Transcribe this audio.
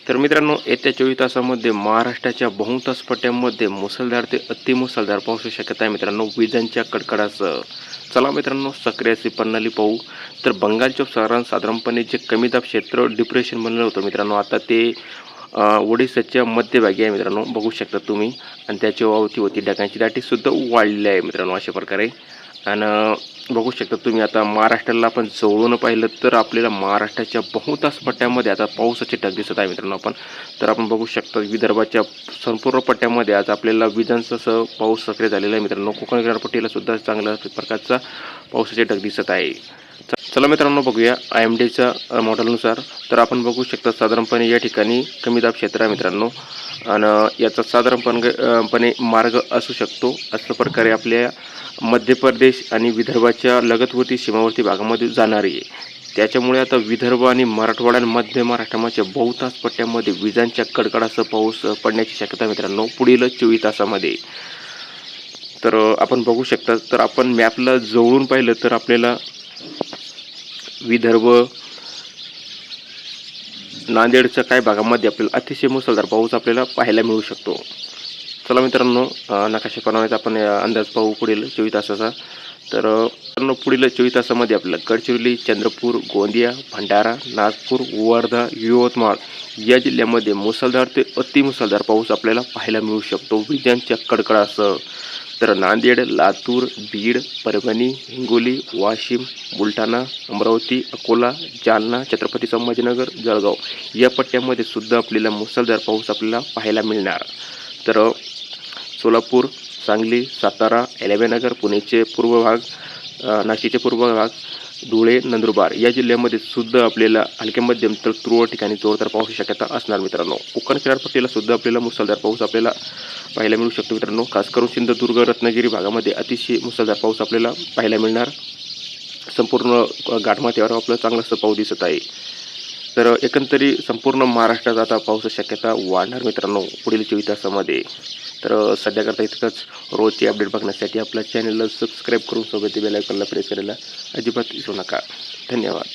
तर मित्रांनो, येत्या 24 तासामध्ये महाराष्ट्राच्या बहुतांश पट्ट्यांमध्ये मुसळधार ते अतिमुसळधार पावसाची शक्यता आहे मित्रांनो, विजांच्या कडकडासह. चला मित्रांनो, सक्रिय अशी प्रणाली पाहू. तर बंगालच्या उपसागरात साधारणपणे जे कमी दाब क्षेत्र डिप्रेशन बनलं होतं मित्रांनो, आता ते ओडिशाच्या मध्यभागी आहे मित्रांनो, बघू शकता तुम्ही. आणि त्याच्या अवतीभोवती ढगांची दाटीसुद्धा वाढलेली आहे मित्रांनो, अशा प्रकारे. आणि बघू शकता तुम्ही, आता महाराष्ट्राला आपण जवळून पाहिलं तर आपल्याला महाराष्ट्राच्या बहुतांश पट्ट्यामध्ये आता पावसाचे ढग दिसत आहे मित्रांनो. तर आपण बघू शकता विदर्भाच्या संपूर्ण पट्ट्यामध्ये आज आपल्याला विजांसह पाऊस सक्रिय झालेला आहे मित्रांनो. कोकण किनारपट्टीला सुद्धा चांगल्या प्रकारचा पावसाचे ढग दिसत आहे. चला मित्रांनो, बघूया IMDच्या मॉडेलनुसार. तर आपण बघू शकता साधारणपणे या ठिकाणी कमी दाब क्षेत्र आहे मित्रांनो, आणि याचा साधारणपणे मार्ग असू शकतो. अशा प्रकारे आपल्या मध्य प्रदेश आणि विदर्भाच्या लगतवर्ती सीमावर्ती भागामध्ये जाणारी आहे. त्याच्यामुळे आता विदर्भ आणि मराठवाडा आणि मध्य महाराष्ट्राच्या बहुतांश पट्ट्यामध्ये विजांच्या कडकडासह पाऊस पडण्याची शक्यता मित्रांनो पुढील 24 तासामध्ये. तर आपण बघू शकता, तर आपण मॅपला जवळून पाहिलं तर आपल्याला विदर्भ, नांदेडच्या काही भागामध्ये आपल्याला अतिशय मुसळधार पाऊस आपल्याला पाहायला मिळू शकतो. चला मित्रांनो, नकाशाप्रमाणे आपण अंदाज पाहू पुढील 24 तासाचा. तर मित्रांनो, पुढील 24 तासामध्ये आपल्याला गडचिरोली, चंद्रपूर, गोंदिया, भंडारा, नागपूर, वर्धा, यवतमाळ या जिल्ह्यामध्ये मुसळधार ते अतिमुसळधार पाऊस आपल्याला पाहायला मिळू शकतो विजांच्या कडकडासह. तर नांदेड, लातूर, बीड, परभणी, हिंगोली, वाशिम, बुलढाणा, अमरावती, अकोला, जालना, छत्रपती संभाजीनगर, जळगाव या पट्ट्यामध्ये सुद्धा आपल्याला मुसळधार पाऊस आपल्याला पाहायला मिळणार. तर सोलापूर, सांगली, सातारा, एल्बेनगर, पुणेचे पूर्व भाग, नाशिकचे पूर्व भाग, धुळे, नंदुरबार या जिल्ह्यामध्ये सुद्धा आपल्याला हलक्या मध्यम तर तुरळक ठिकाणी जोरदार पावसाची शक्यता असणार मित्रांनो. कोकण किनारपट्टीला सुद्धा आपल्याला मुसळधार पाऊस आपल्याला पाहायला मिळू शकतो मित्रांनो. खास करून सिंधुदुर्ग, रत्नागिरी भागामध्ये अतिशय मुसळधार पाऊस आपल्याला पाहायला मिळणार. संपूर्ण घाटमाथ्यावर आपल्याला चांगलाच पाऊस दिसत आहे. तर एकंदरीत संपूर्ण महाराष्ट्रात आता पावसाची शक्यता वाढणार मित्रांनो पुढील 24 तासामध्ये. तर सध्याकरता इतकंच. रोजची अपडेट बघण्यासाठी आपल्या चॅनलला सबस्क्राईब करून सोबत बेल आयकॉनला प्रेस करायला अजिबात विसरू नका. धन्यवाद.